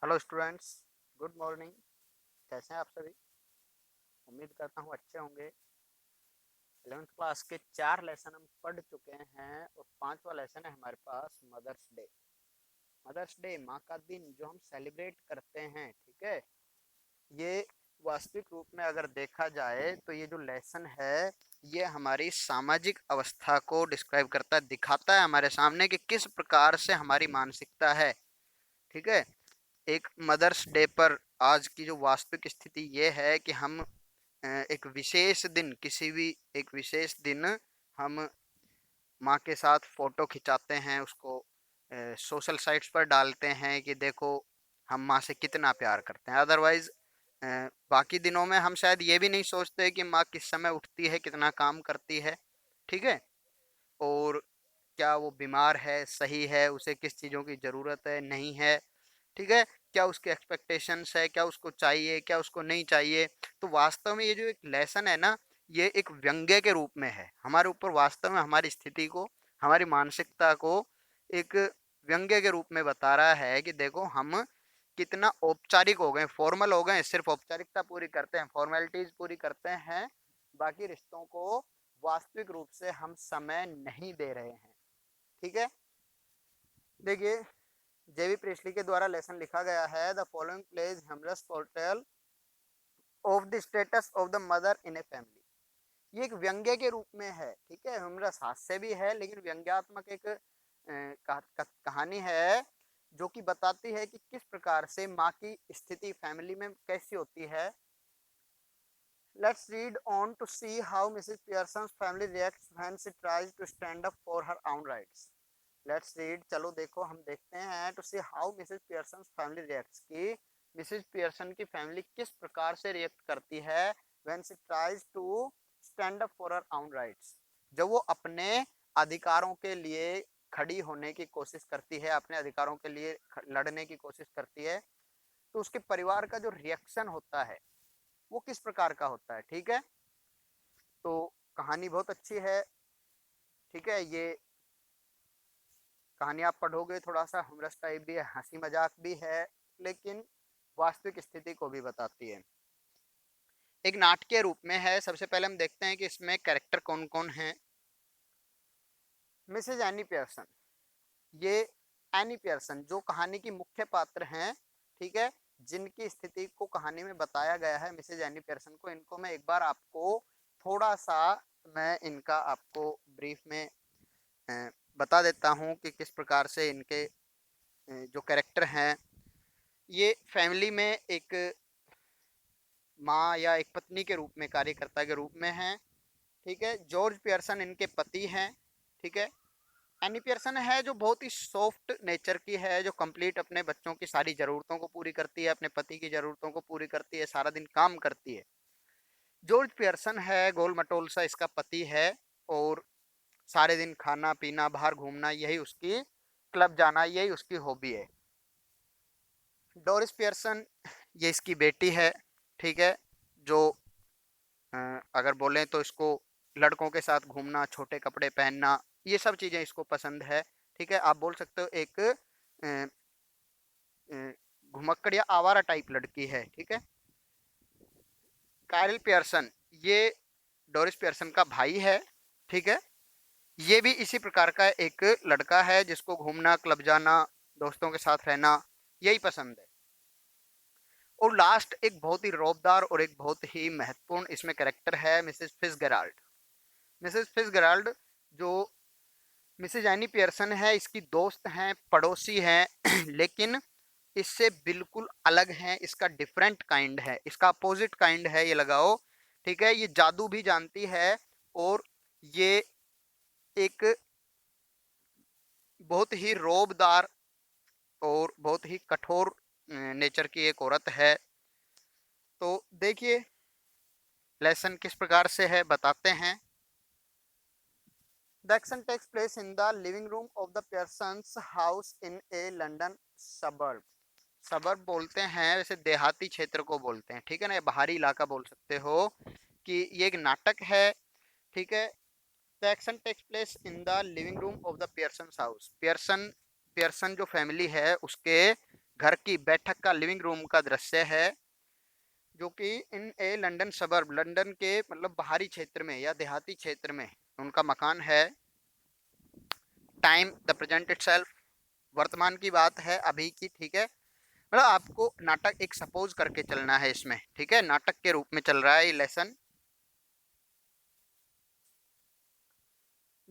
Hello students, good morning. कैसे हैं आप सभी? उम्मीद करता हूँ अच्छे होंगे। 11th क्लास के 4 लेसन हम पढ़ चुके हैं और 5वां लेसन है हमारे पास मदर्स डे। मदर्स डे, माँ का दिन जो हम सेलिब्रेट करते हैं, ठीक है। ये वास्तविक रूप में अगर देखा जाए तो ये जो लेसन है ये हमारी सामाजिक अवस्था को डिस्क्राइब करता है, दिखाता है हमारे सामने कि किस प्रकार से हमारी मानसिकता है, ठीक है। एक मदर्स डे पर आज की जो वास्तविक स्थिति ये है कि हम एक विशेष दिन, किसी भी एक विशेष दिन हम माँ के साथ फोटो खिंचाते हैं, उसको सोशल साइट्स पर डालते हैं कि देखो हम माँ से कितना प्यार करते हैं। अदरवाइज बाकी दिनों में हम शायद ये भी नहीं सोचते कि माँ किस समय उठती है, कितना काम करती है, ठीक है। और क्या वो बीमार है, सही है, उसे किस चीज़ों की ज़रूरत है, नहीं है, ठीक है। क्या उसके एक्सपेक्टेशंस है, क्या उसको चाहिए, क्या उसको नहीं चाहिए। तो वास्तव में ये जो एक लेसन है ना, ये एक व्यंग्य के रूप में है हमारे ऊपर। वास्तव में हमारी स्थिति को, हमारी मानसिकता को एक व्यंग्य के रूप में बता रहा है कि देखो हम कितना औपचारिक हो गए, फॉर्मल हो गए, सिर्फ औपचारिकता पूरी करते हैं, फॉर्मेलिटीज पूरी करते हैं, बाकी रिश्तों को वास्तविक रूप से हम समय नहीं दे रहे हैं, ठीक है। देखिए, जेवी प्रेस्ली के द्वारा लेसन लिखा गया है, the following plays humorous portrayal of the status of the mother in a family. ये एक व्यंग्य के रूप में है, ठीक है। ह्यूमरस हास्य भी है लेकिन व्यंग्यात्मक एक कहानी है जो कि बताती है कि किस प्रकार से माँ की स्थिति फैमिली में कैसी होती है। Let's read on to see how Mrs. Pearson's family reacts when she tries to stand up for her own rights. Let's read, चलो देखो, हम देखते हैं to see how Mrs. Pearson's family reacts, कि मिसेज पियर्सन की family किस प्रकार से रिएक्ट करती है when she tries to stand up for her own rights, जब वो अपने अधिकारों के लिए खड़ी होने की कोशिश करती है, अपने अधिकारों के लिए लड़ने की कोशिश करती है। तो उसके परिवार का जो रिएक्शन होता है वो किस प्रकार का होता है, ठीक है। तो कहानी बहुत अच्छी है, ठीक है। ये कहानी आप पढ़ोगे थोड़ा सा ह्यूमरस टाइप भी है, हंसी मजाक भी है, लेकिन वास्तविक स्थिति को भी बताती है। एक नाटकीय रूप में है। सबसे पहले हम देखते हैं कि इसमें कैरेक्टर कौन कौन है। मिसेज एनी पियर्सन, ये एनी पियर्सन जो कहानी की मुख्य पात्र हैं, ठीक है, जिनकी स्थिति को कहानी में बताया गया है, मिसेज एनी पियर्सन को, इनको मैं एक बार आपको थोड़ा सा मैं इनका आपको ब्रीफ में बता देता हूँ कि किस प्रकार से इनके जो कैरेक्टर हैं, ये फैमिली में एक माँ या एक पत्नी के रूप में, कार्यकर्ता के रूप में हैं, ठीक है। जॉर्ज पियर्सन इनके पति हैं, ठीक है। एनी पियर्सन है जो बहुत ही सॉफ्ट नेचर की है, जो कंप्लीट अपने बच्चों की सारी ज़रूरतों को पूरी करती है, अपने पति की ज़रूरतों को पूरी करती है, सारा दिन काम करती है। जॉर्ज पियर्सन है गोल मटोल सा इसका पति है, और सारे दिन खाना पीना बाहर घूमना यही उसकी, क्लब जाना यही उसकी हॉबी है। डोरिस पियर्सन ये इसकी बेटी है, ठीक है, जो अगर बोलें तो इसको लड़कों के साथ घूमना, छोटे कपड़े पहनना, ये सब चीज़ें इसको पसंद है, ठीक है। आप बोल सकते हो एक घुमक्कड़ या आवारा टाइप लड़की है, ठीक है। काइल पियर्सन ये डोरिस पियर्सन का भाई है, ठीक है। ये भी इसी प्रकार का एक लड़का है जिसको घूमना, क्लब जाना, दोस्तों के साथ रहना यही पसंद है। और लास्ट एक बहुत ही रौबदार और एक बहुत ही महत्वपूर्ण इसमें कैरेक्टर है, मिसेस फिट्जगेराल्ड। मिसेस फिट्जगेराल्ड जो मिसेज एनी पियर्सन है इसकी दोस्त हैं, पड़ोसी हैं लेकिन इससे बिल्कुल अलग है, इसका डिफरेंट काइंड है, इसका अपोजिट काइंड है, ये लगाओ, ठीक है। ये जादू भी जानती है, और ये एक बहुत ही रौबदार और बहुत ही कठोर नेचर की एक औरत है। तो देखिए लेसन किस प्रकार से है, बताते हैं। The action takes place in the living room of the person's house in a London suburb. Suburb बोलते हैं वैसे देहाती क्षेत्र को बोलते हैं, ठीक है ना, बाहरी इलाका बोल सकते हो, कि ये एक नाटक है, ठीक है। The action takes place in the living room of the Pearson house. Pearson Pearson जो फैमिली है उसके घर की बैठक का लिविंग रूम का दृश्य है, जो कि इन ए लंदन सबर्ब, लंदन के मतलब बाहरी क्षेत्र में या देहाती क्षेत्र में उनका मकान है। टाइम द प्रेजेंट इटसेल्फ, वर्तमान की बात है, अभी की, ठीक है। मतलब आपको नाटक एक सपोज करके चलना है इसमें, ठीक है, नाटक के रूप में चल रहा है ये lesson.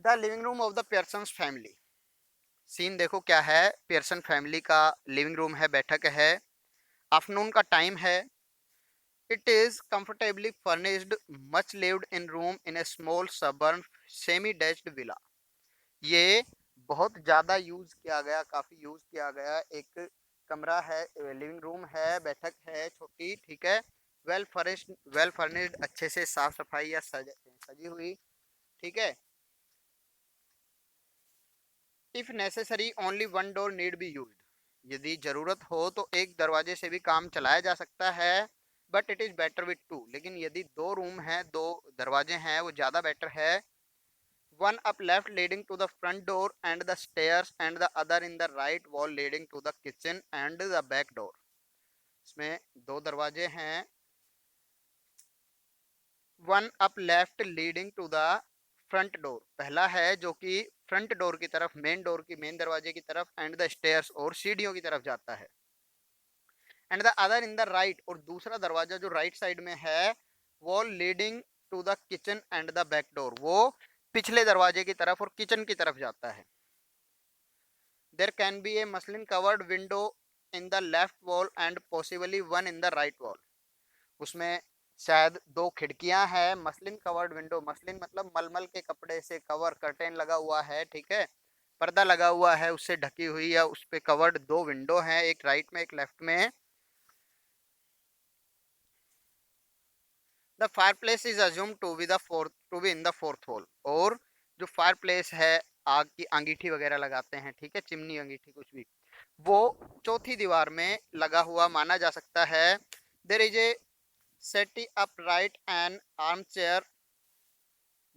The living room of the Pearsons family, scene देखो क्या है, पियर्सन फैमिली का लिविंग रूम है, बैठक है, आफ्टरनून का टाइम है। It is comfortably furnished, much lived in room in a small suburban semi detached villa. ये बहुत ज़्यादा यूज किया गया, काफ़ी यूज किया गया एक कमरा है, लिविंग रूम है, बैठक है छोटी, ठीक है, वेल फर्निश्ड, अच्छे से साफ सफाई या सजी हुई, ठीक है। If necessary only one door need be used, यदि जरूरत हो तो एक दरवाजे से भी काम चलाया जा सकता है। But it is better with to, लेकिन यदि दो रूम हैं, दो दरवाजे हैं, वो ज़्यादा बेटर है। One up left leading to the front door and the stairs, and the other in the right wall leading to the kitchen and the back door. इसमें दो दरवाजे हैं, one up left leading to the front door, पहला है जो कि front door की तरफ, मेन डोर की, मेन दरवाजे की तरफ, एंड द स्टेयर्स और सीढ़ियों की तरफ जाता है। And the other in the right, और दूसरा दरवाजा जो राइट साइड में है, वो leading to the kitchen and the back door, वो पिछले दरवाजे की तरफ और किचन की तरफ जाता है। There can be a muslin covered window in the left wall and possibly one in the right wall. उसमें शायद दो खिड़कियां हैं, मसलिन कवर्ड विंडो, मसलिन मतलब मलमल के कपड़े से कवर, कर्टेन लगा हुआ है, ठीक है, पर्दा लगा हुआ है, उससे ढकी हुई या उस पे कवर्ड दो विंडो हैं, एक राइट में एक लेफ्ट में। The fireplace is assumed to be in the fourth wall, और जो फायर प्लेस है, आग की अंगीठी वगैरह लगाते हैं, ठीक है, चिमनी अंगीठी कुछ भी, वो चौथी दीवार में लगा हुआ माना जा सकता है। There is a settee up right and armchair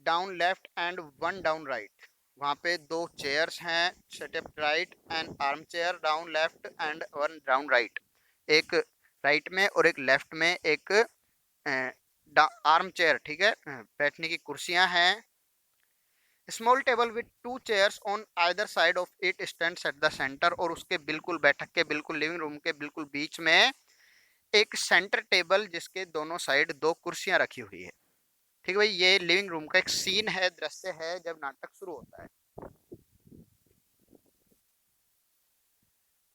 down left and one down right, वहाँ पे दो चेयर्स हैं, set up right and armchair down left and one down right, एक राइट में और एक लेफ्ट में एक आर्म चेयर, ठीक है, बैठने की कुर्सियां हैं। Small table with to chairs on either side of it stands at the centre, और उसके बिल्कुल बैठक के बिल्कुल लिविंग रूम के बिल्कुल बीच में एक सेंटर टेबल जिसके दोनों साइड दो कुर्सियां रखी हुई है। ठीक है भाई, ये लिविंग रूम का एक सीन है, दृश्य है जब नाटक शुरू होता है।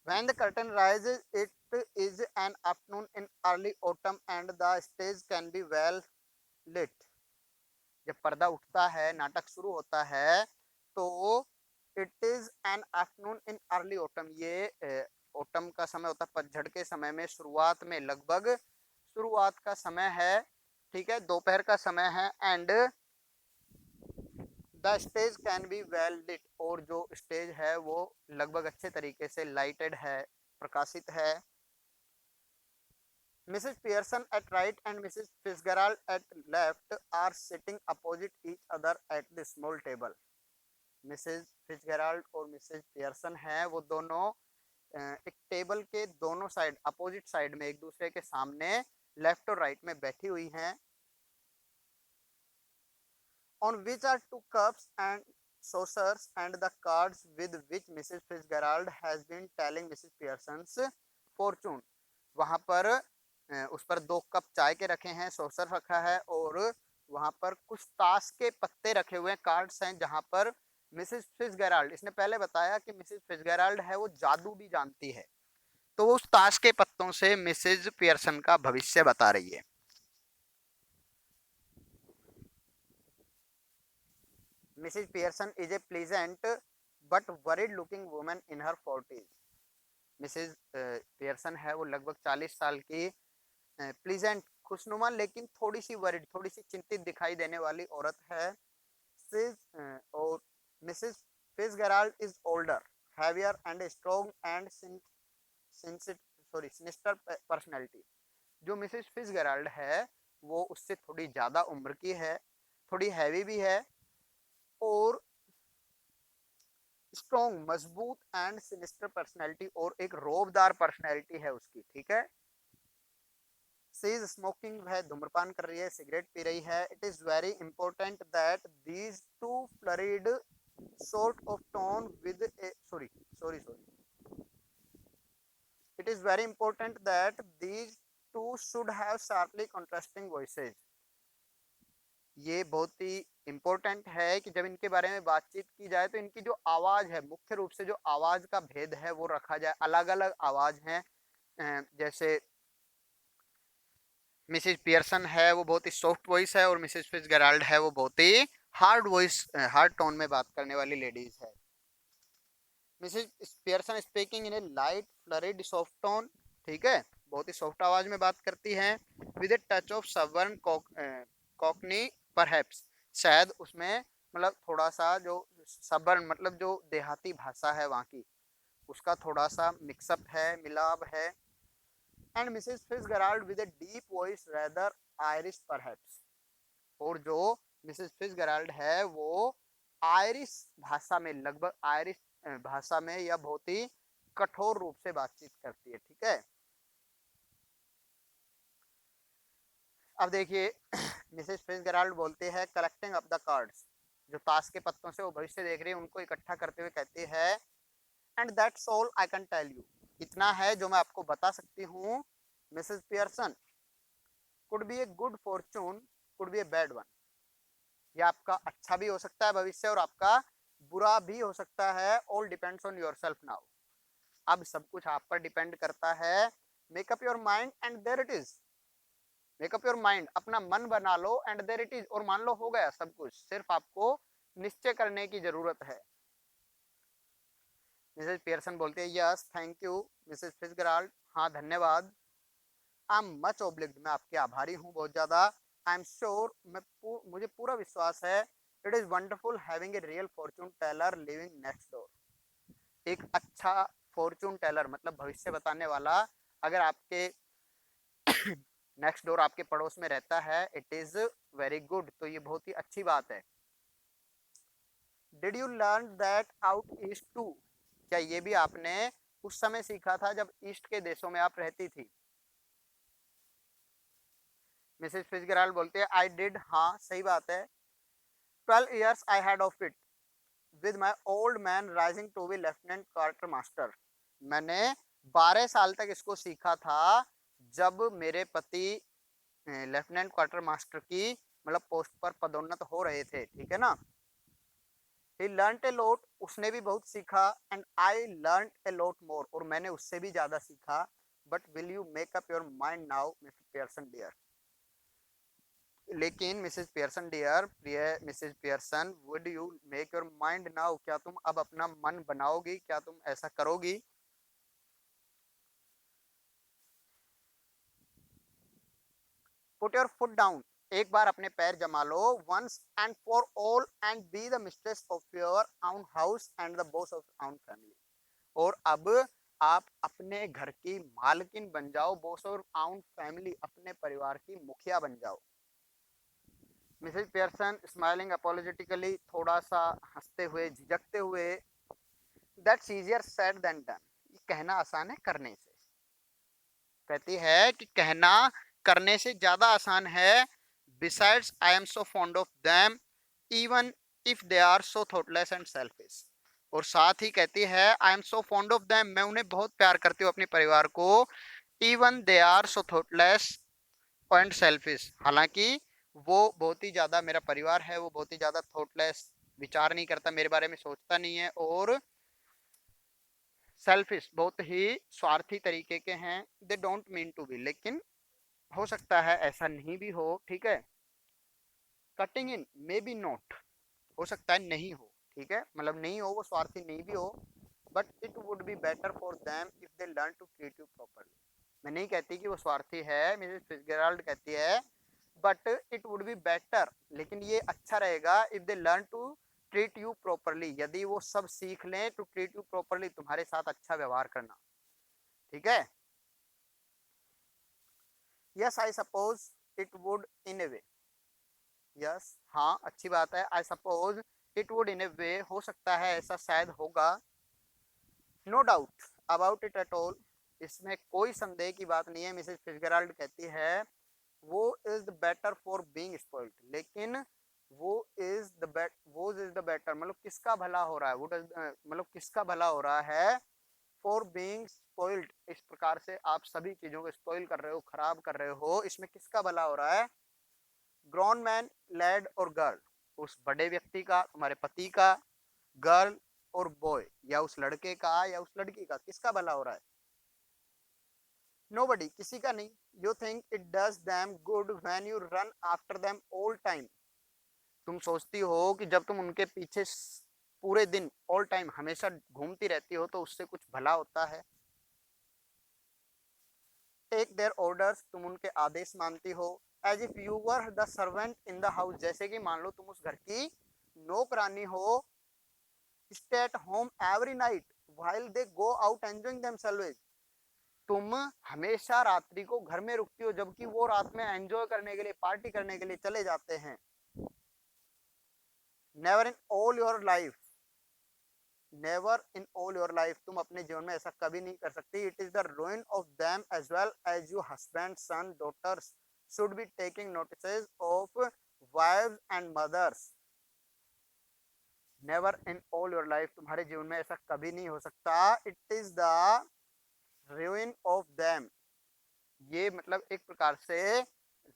When the curtain rises, it is an afternoon in early autumn and the stage can be well lit. जब पर्दा उठता है, नाटक शुरू होता है, तो it is an afternoon in early autumn, ये ऑटम का समय होता है, पतझड़ के समय में, शुरुआत में, लगभग शुरुआत का समय है, ठीक है, दोपहर का समय है। And the stage can be well lit, और जो स्टेज है वो लगभग अच्छे तरीके से लाइटेड है, प्रकाशित है। Mrs. Pearson at right and Mrs. Fitzgerald at left are sitting opposite each other at the small table. Mrs Fitzgerald और मिसेज पियर्सन है, वो दोनों एक टेबल के दोनों साइड, अपोजिट साइड में, एक दूसरे के सामने लेफ्ट और राइट में बैठी हुई हैं। On which are two cups and saucers and the cards with which Mrs. Fitzgerald has been telling Mrs. Pearson's fortune. वहाँ पर उस पर दो कप चाय के रखे हैं, सॉसर रखा है, और वहाँ पर कुछ ताश के पत्ते रखे हुए हैं, कार्ड्स हैं, जहाँ पर मिसेस फिट्जगेराल्ड, इसने पहले बताया कि मिसेस फिट्जगेराल्ड है वो जादू भी जानती है, तो वो उस ताश के पत्तों से मिसेस पियर्सन का भविष्य बता रही है। Mrs Pearson is a pleasant but worried looking woman in her 40s। Mrs Pearson है वो लगभग 40 साल की, प्लीजेंट खुशनुमा, लेकिन थोड़ी सी वरीड, थोड़ी सी चिंतित दिखाई देने वाली औरत है। और Mrs Fitzgerald is older, heavier and strong and sinister personality. जो मिसेस फिट्जगेराल्ड है वो उससे थोड़ी ज़्यादा उम्र की है, थोड़ी हैवी भी है, और स्ट्रॉन्ग, मजबूत एंड सिनिस्टर पर्सनैलिटी, और एक रोबदार पर्सनैलिटी है उसकी, ठीक है। शी इज स्मोकिंग, वह धूम्रपान कर रही है, सिगरेट पी रही है। It is very important that these two florid sort of tone with a sorry, it is very important that these two should have sharply contrasting voices। ये बहुत ही इंपॉर्टेंट है कि जब इनके बारे में बातचीत की जाए तो इनकी जो आवाज है, मुख्य रूप से जो आवाज का भेद है वो रखा जाए। अलग अलग आवाज है, जैसे मिसेज पियर्सन है वो बहुत ही सॉफ्ट वॉइस है, और मिसेज फिट्जगेराल्ड है वो बहुत ही हार्ड वॉइस, हार्ड टोन में बात करने वाली लेडीज है। Mrs Pearson speaking in a light florid soft tone, ठीक है, बहुत ही सॉफ्ट आवाज में बात करती हैं। With a touch of suburban cockney perhaps, शायद उसमें मतलब थोड़ा सा जो सवर्न मतलब जो देहाती भाषा है वहाँ की, उसका थोड़ा सा मिक्सअप है, मिलाप है। And Mrs Fitzgerald with a deep voice rather Irish perhaps, और जो मिसेज फिट्जगेराल्ड है वो आयरिश भाषा में, लगभग आयरिश भाषा में या बहुत ही कठोर रूप से बातचीत करती है, ठीक है। अब देखिए मिसेज फिट्जगेराल्ड बोलते हैं कलेक्टिंग अप द कार्ड्स, जो ताश के पत्तों से वो भविष्य देख रही है उनको इकट्ठा करते हुए कहती है, and that's all I can tell you, इतना है जो मैं आपको बता सकती हूँ Mrs Pearson. Could be a good fortune, could be a bad one, ये आपका अच्छा भी हो सकता है भविष्य और आपका बुरा भी हो सकता है। All depends on yourself now, अब सब कुछ आप पर डिपेंड करता है। Make up your mind and there it is, make up your mind, अपना मन बना लो, एंड देयर इट इज, और मान लो हो गया सब कुछ, सिर्फ आपको निश्चय करने की जरूरत है। मिसेज पियर्सन बोलते हैं yes thank you Mrs Fitzgerald, हाँ धन्यवाद। आई एम मच ओब्लिग्ड, मैं आपके आभारी हूँ बहुत ज्यादा। आई एम श्योर, मुझे पूरा विश्वास है। It is wonderful having a real fortune teller living next door, एक अच्छा फॉर्चून टेलर मतलब भविष्य बताने वाला अगर आपके नेक्स्ट डोर आपके पड़ोस में रहता है, इट इज वेरी गुड, तो ये बहुत ही अच्छी बात है। Did you learn that out east too, क्या ये भी आपने उस समय सीखा था जब ईस्ट के देशों में आप रहती थी। मिसेज फिट्जगेराल्ड बोलते हैं आई डिड, हाँ सही बात है। 12 years I had of it with my old man rising to be lieutenant quarter master, मैंने 12 साल तक इसको सीखा था जब मेरे पति लेफ्टिनेंट क्वार्टर मास्टर की मतलब पोस्ट पर पदोन्नत हो रहे थे, ठीक है ना। ही लर्नड ए लॉट, उसने भी बहुत सीखा। And I learned a lot more, और मैंने उससे भी ज्यादा सीखा। But will you make up your mind now mister Pearson dear, लेकिन मिसेज पियर्सन डियर, प्रिय Mrs Pearson, would you make your mind now, क्या तुम अब अपना मन बनाओगी, क्या तुम ऐसा करोगी। पुट योर फुट डाउन, एक बार अपने पैर जमा लो। Once and for all, and be the mistress of your own house and the boss of own family, और अब आप अपने घर की मालकिन बन जाओ, बॉस ऑफ आउन फैमिली, अपने परिवार की मुखिया बन जाओ। मिसेज पियर्सन स्माइलिंग अपोलोजेटिकली, थोड़ा सा हंसते हुए झिझकते हुए, that's easier said than done, ये कहना आसान है करने से, कहती है कि कहना करने से ज्यादा आसान है। Besides I am so fond of them even if they are so thoughtless and selfish, और साथ ही कहती है I am so fond of them, मैं उन्हें बहुत प्यार करती हूँ अपने परिवार को। Even they are so thoughtless and selfish, हालांकि वो बहुत ही ज्यादा, मेरा परिवार है वो बहुत ही ज्यादा थॉटलेस, विचार नहीं करता, मेरे बारे में सोचता नहीं है, और सेल्फिश बहुत ही स्वार्थी तरीके के हैं। They don't mean to be, लेकिन हो सकता है ऐसा नहीं भी हो, ठीक है। Cutting in may be not, हो सकता है नहीं हो, ठीक है, मतलब नहीं हो, वो स्वार्थी नहीं भी हो। But it would be better for them if they learn to treat you properly, मैं नहीं कहती कि वो स्वार्थी है, मिसेस फिट्जगेराल्ड कहती है but it would be better, लेकिन ये अच्छा रहेगा if they learn to treat you properly, यदि वो सब सीख लें टू ट्रीट यू प्रॉपरली, तुम्हारे साथ अच्छा व्यवहार करना, ठीक है। Yes I suppose it would in a way, yes हाँ अच्छी बात है। I suppose it would in a way, हो सकता है ऐसा शायद होगा, no doubt about it at all, इसमें कोई संदेह की बात नहीं है। मिसेज फिtzgerald कहती है वो is the better for being spoiled, लेकिन वो इज द बेटर मतलब किसका भला हो रहा है, वो मतलब किसका भला हो रहा है, फॉर बीइंग स्पॉइल्ड, इस प्रकार से आप सभी चीजों को स्पॉइल कर रहे हो, खराब कर रहे हो, इसमें किसका भला हो रहा है, ग्रॉन मैन, लैड और गर्ल, उस बड़े व्यक्ति का, तुम्हारे पति का, गर्ल और बॉय, या उस लड़के का या उस लड़की का, किसका भला हो रहा है, नोबडी, किसी का नहीं। You think it does them good when you run after them all time, तुम सोचती हो कि जब तुम उनके पीछे पूरे दिन ऑल टाइम हमेशा घूमती रहती हो तो उससे कुछ भला होता है। टेक देयर ऑर्डर्स, तुम उनके आदेश मानती हो, as if you were the servant in the house, जैसे कि मान लो तुम उस घर की नौकरानी हो, stay at home every night while they go out enjoying themselves, तुम हमेशा रात्रि को घर में रुकती हो जबकि वो रात में एंजॉय करने के लिए, पार्टी करने के लिए चले जाते हैं। Never in all your life, never in all your life, तुम अपने जीवन में ऐसा कभी नहीं कर सकती। It is the ruin of them as well as you husband son daughters should be taking notices of wives and mothers, never in all your life, तुम्हारे जीवन में ऐसा कभी नहीं हो सकता। It is the ruin of them, ये मतलब एक प्रकार से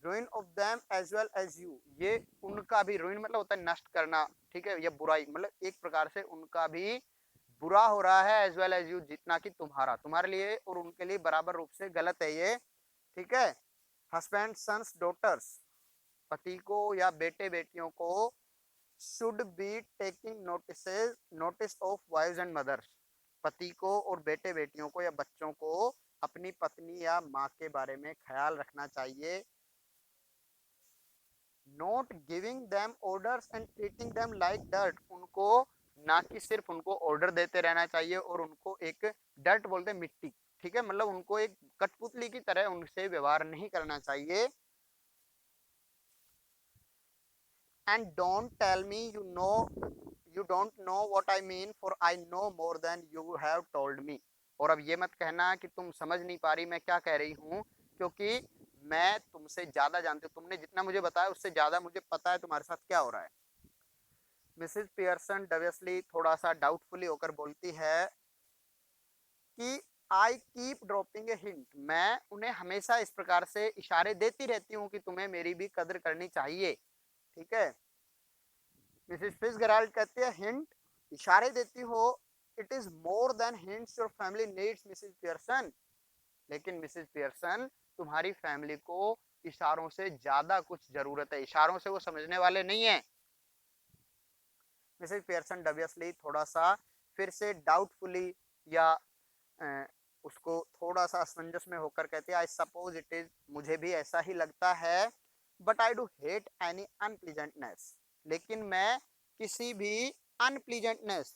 ruin of them as well as you, ये उनका भी, ruin मतलब होता है नष्ट करना, ठीक है, या बुराई, मतलब एक प्रकार से उनका भी बुरा हो रहा है, एज वेल एज यू, जितना कि तुम्हारा, तुम्हारे लिए और उनके लिए बराबर रूप से गलत है ये, ठीक है। हस्बैंड सन्स डॉटर्स, पति को या बेटे बेटियों को, should be taking notice of wives and mothers, पति को और बेटे बेटियों को या बच्चों को अपनी पत्नी या माँ के बारे में ख्याल रखना चाहिए। Not giving them orders and treating them like dirt, उनको ना कि सिर्फ उनको ऑर्डर देते रहना चाहिए और उनको एक डर्ट बोलते हैं मिट्टी, ठीक है, मतलब उनको एक कठपुतली की तरह उनसे व्यवहार नहीं करना चाहिए। And don't tell me you don't know what I mean for I know more than you have told me, और अब ये मत कहना कि तुम समझ नहीं पा रही मैं क्या कह रही हूँ, क्योंकि मैं तुमसे ज्यादा जानती हूँ, तुमने जितना मुझे बताया उससे ज्यादा मुझे पता है तुम्हारे साथ क्या हो रहा है। मिसेस पियर्सन डबियसली थोड़ा सा डाउटफुली होकर बोलती है कि I keep dropping a hint, मैं उन्हें हमेशा इस प्रकार से इशारे देती रहती हूँ कि तुम्हें मेरी भी कदर करनी चाहिए, ठीक है। मिसेस फिट्जगेराल्ड कहती है हिंट, इशारे देती हो, it is more than hints your family needs Mrs Pearson, लेकिन मिसेस पियर्सन तुम्हारी फैमिली को इशारों से ज्यादा कुछ जरूरत है, इशारों से वो समझने वाले नहीं है। मिसेस पियर्सन डबियसली थोड़ा सा फिर से डाउटफुली या उसको थोड़ा सा असमंजस में होकर कहती है आई सपोज इट इज, मुझे भी ऐसा ही लगता है, but I do hate any unpleasantness, लेकिन मैं किसी भी अनप्लीजेंटनेस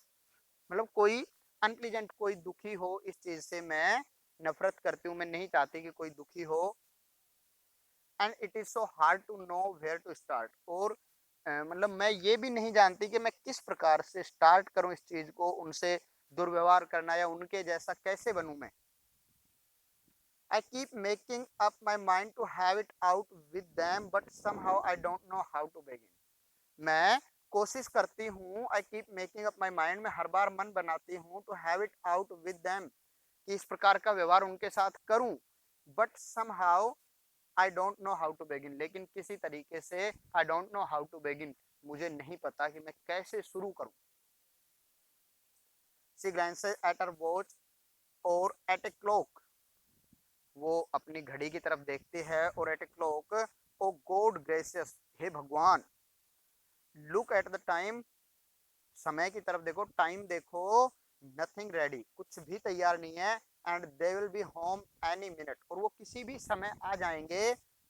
मतलब कोई अनप्लीजेंट, कोई दुखी हो, इस चीज से मैं नफरत करती हूँ, मैं नहीं चाहती कि कोई दुखी हो। And it is so hard to know where to start, और मतलब मैं ये भी नहीं जानती कि मैं किस प्रकार से स्टार्ट करूं इस चीज को, उनसे दुर्व्यवहार करना या उनके जैसा कैसे बनूं मैं। I keep making up my mind to have it out with them, but somehow I don't know how to begin. मैं कोशिश करती हूँ, I keep making up my mind, मैं हर बार मन बनाती हूँ to have it out with them, कि इस प्रकार का व्यवहार उनके साथ करूं, but somehow I don't know how to begin, लेकिन किसी तरीके से I don't know how to begin, मुझे नहीं पता कि मैं कैसे शुरू करूं। She glances at her watch or at a clock, वो अपनी घड़ी की तरफ देखती है और eight o'clock, oh God gracious, हे भगवान, लुक एट द टाइम, समय की तरफ देखो, टाइम देखो, नथिंग रेडी, कुछ भी तैयार नहीं है, and they will be home any minute, और वो किसी भी समय आ जाएंगे,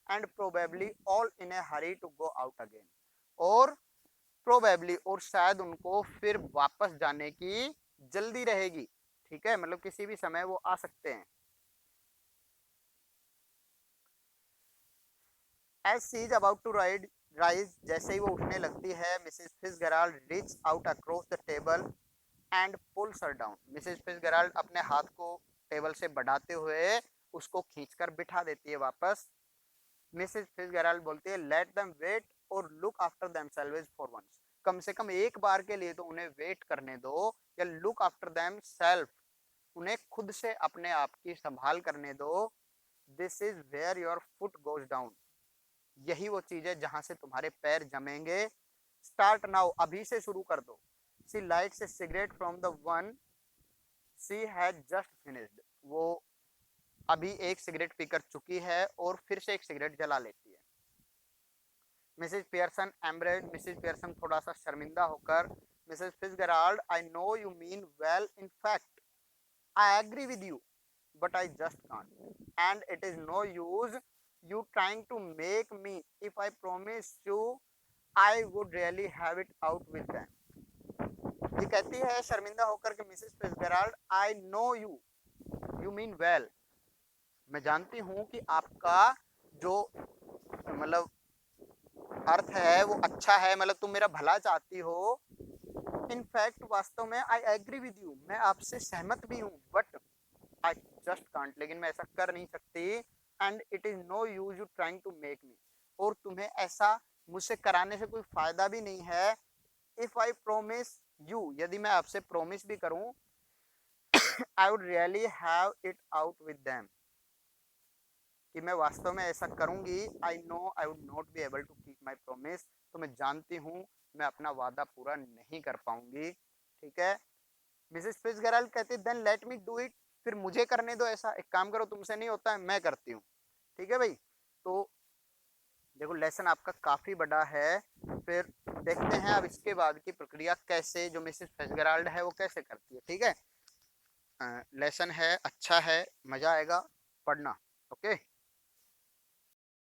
and probably all in a hurry to go out again, और प्रोबेबली और शायद उनको फिर वापस जाने की जल्दी रहेगी, ठीक है, मतलब किसी भी समय वो आ सकते हैं। As she is about to ride, rise, जैसे ही वो उठने लगती है, Mrs Fitzgerald reach out across the table and pulls her down. Mrs Fitzgerald अपने हाथ को टेबल से बढ़ाते हुए उसको खींचकर बिठा देती है वापस। मिसेस फिट्जगेराल्ड बोलती है लेट देम वेट और look after themselves for once. कम से कम एक बार के लिए तो उन्हें वेट करने दो, या लुक आफ्टर देम सेल्फ, उन्हें खुद से अपने आप की संभाल करने दो। This is where your foot goes down, यही वो चीज है जहां से तुम्हारे पैर जमेंगे। स्टार्ट नाउ, अभी से शुरू कर दो। She lights a cigarette from the one she had just finished. वो अभी एक सिगरेट पीकर चुकी है और फिर से एक सिगरेट जला लेती है। Mrs Pearson embarrassed, Mrs Pearson थोड़ा सा शर्मिंदा होकर, Mrs Fitzgerald I know you mean well, in fact I agree with you but I just can't. And it is no use you trying to make me. If I promise you, I would really have it out with them. ये कहती है शर्मिंदा होकर के Mrs Fitzgerald, I know you, you mean well, मैं जानती हूँ कि आपका जो मतलब अर्थ है वो अच्छा है, मतलब तुम मेरा भला चाहती हो। इनफैक्ट वास्तव में आई एग्री विद यू, मैं आपसे सहमत भी हूँ, बट आई जस्ट कांट, लेकिन मैं ऐसा कर नहीं सकती। And it is no use you trying to make me, और तुम्हें ऐसा मुझसे कराने से कोई फायदा भी नहीं है। इफ आई प्रोमिस यू, यदि मैं आपसे प्रोमिस भी करूं, I would really have it out with them, कि मैं वास्तव में ऐसा करूंगी। I know I would not be able to keep my promise, तो मैं जानती हूँ मैं अपना वादा पूरा नहीं कर पाऊंगी। ठीक है। मिसेस फिट्जगेराल्ड कहती है then let me do it, फिर मुझे करने दो ऐसा, एक काम करो, तुमसे नहीं होता है, मैं करती हूँ। ठीक है भाई। तो देखो लेसन आपका काफी बड़ा है। फिर देखते हैं अब इसके बाद की प्रक्रिया कैसे जो मिसेस फिट्जगेराल्ड है वो कैसे करती है। ठीक है। लेसन है, अच्छा है, मजा आएगा पढ़ना। ओके।